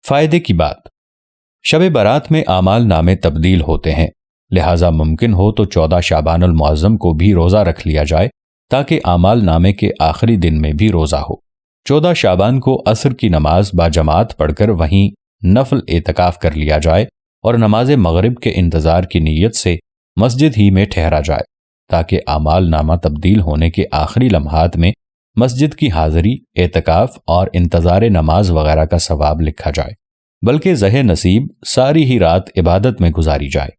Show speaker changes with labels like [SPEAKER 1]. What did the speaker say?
[SPEAKER 1] فائدے کی بات، شب برات میں اعمال نامے تبدیل ہوتے ہیں، لہٰذا ممکن ہو تو 14 شعبان المعظم کو بھی روزہ رکھ لیا جائے تاکہ اعمال نامے کے آخری دن میں بھی روزہ ہو۔ 14 شعبان کو عصر کی نماز باجماعت پڑھ کر وہیں نفل اعتکاف کر لیا جائے اور نماز مغرب کے انتظار کی نیت سے مسجد ہی میں ٹھہرا جائے تاکہ اعمال نامہ تبدیل ہونے کے آخری لمحات میں مسجد کی حاضری، اعتکاف اور انتظار نماز وغیرہ کا ثواب لکھا جائے، بلکہ زہ نصیب ساری ہی رات عبادت میں گزاری جائے۔